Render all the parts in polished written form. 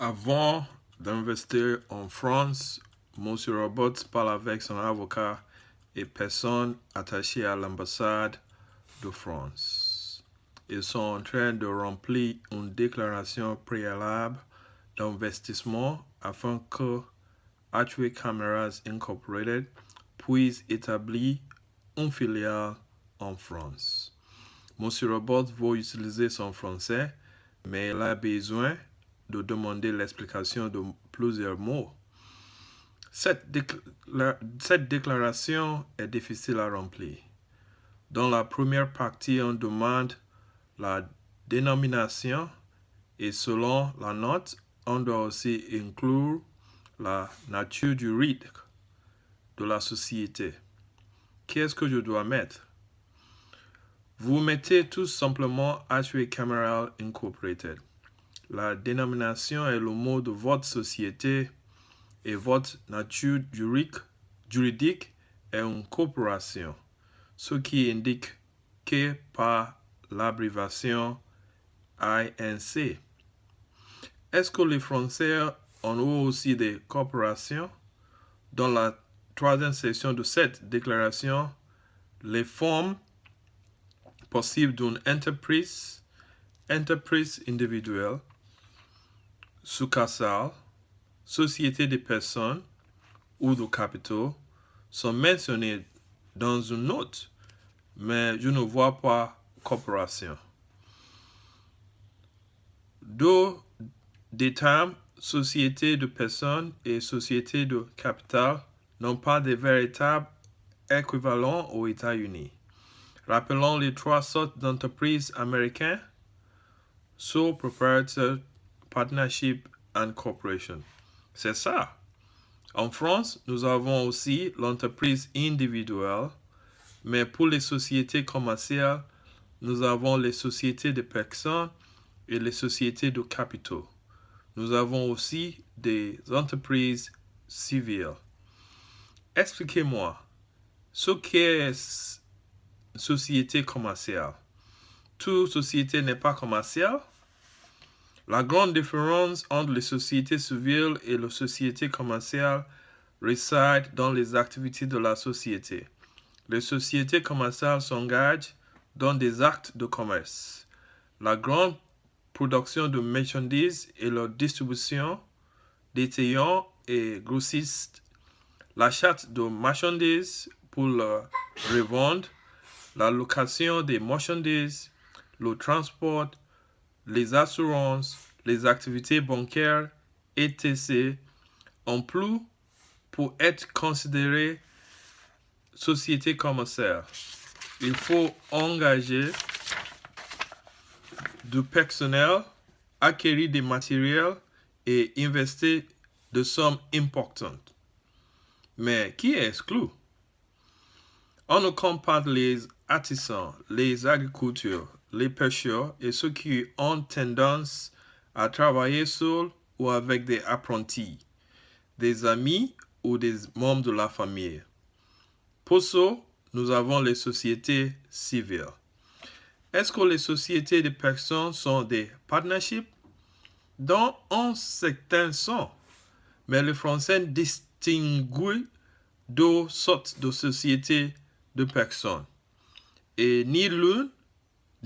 Avant d'investir en France, M. Roberts parle avec son avocat et personnes attachées à l'ambassade de France. Ils sont en train de remplir une déclaration préalable d'investissement afin que Archway Cameras Incorporated puisse établir une filiale en France. M. Roberts veut utiliser son français, mais il a besoin de demander l'explication de plusieurs mots. Cette déclaration est difficile à remplir. Dans la première partie, on demande la dénomination et selon la note, on doit aussi inclure la nature juridique de la société. Qu'est-ce que je dois mettre? Vous mettez tout simplement Archway Cameras Incorporated. La dénomination est le mot de votre société et votre nature juridique est une corporation, ce qui indique que par l'abréviation INC. Est-ce que les Français ont aussi des corporations? Dans la troisième section de cette déclaration, les formes possibles d'une entreprise individuelle, succursale, société de personnes ou de capitaux sont mentionnées dans une note, mais je ne vois pas corporation. Deux des termes société de personnes et société de capital n'ont pas de véritable équivalent aux États-Unis. Rappelons les trois sortes d'entreprises américaines: sole proprietor, partnership and corporation. C'est ça. En France, nous avons aussi l'entreprise individuelle, mais pour les sociétés commerciales, nous avons les sociétés de personnes et les sociétés de capitaux. Nous avons aussi des entreprises civiles. Expliquez-moi, ce qu'est société commerciale. Toute société n'est pas commerciale. La grande différence entre les sociétés civiles et les sociétés commerciales réside dans les activités de la société. Les sociétés commerciales s'engagent dans des actes de commerce. La grande production de marchandises et leur distribution, détaillants et grossistes, l'achat de marchandises pour leur revendre, la location des marchandises, le transport, les assurances, les activités bancaires, etc. en plus pour être considérées sociétés commerciales. Il faut engager du personnel, acquérir des matériels et investir de sommes importantes. Mais qui est exclu? On ne compte pas les artisans, les agriculteurs, les pêcheurs et ceux qui ont tendance à travailler seuls ou avec des apprentis, des amis ou des membres de la famille. Pour ça, nous avons les sociétés civiles. Est-ce que les sociétés de personnes sont des partnerships? Dans un certain sens, mais le français distingue deux sortes de sociétés de personnes. Et ni l'une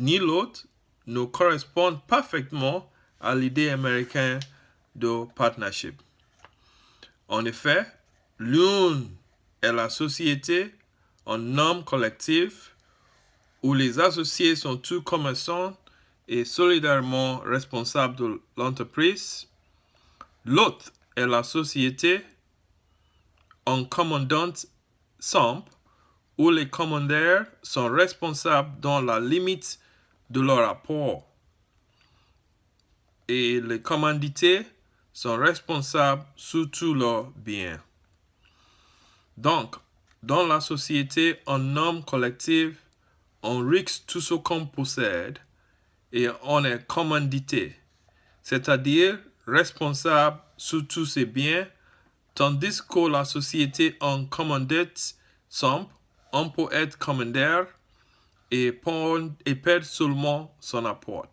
ni l'autre ne correspondent parfaitement à l'idée américaine de partnership. En effet, l'une est la société en nom collectif où les associés sont tous commerçants et solidairement responsables de l'entreprise. L'autre est la société en commandante simple où les commandaires sont responsables dans la limite de leur apport et les commandités sont responsables sur tous leurs biens. Donc, dans la société en nom collectif, on risque tout ce qu'on possède et on est commandité, c'est-à-dire responsable sur tous ses biens, tandis que la société en commandite simple, on peut être commandaire et perdre seulement son apport.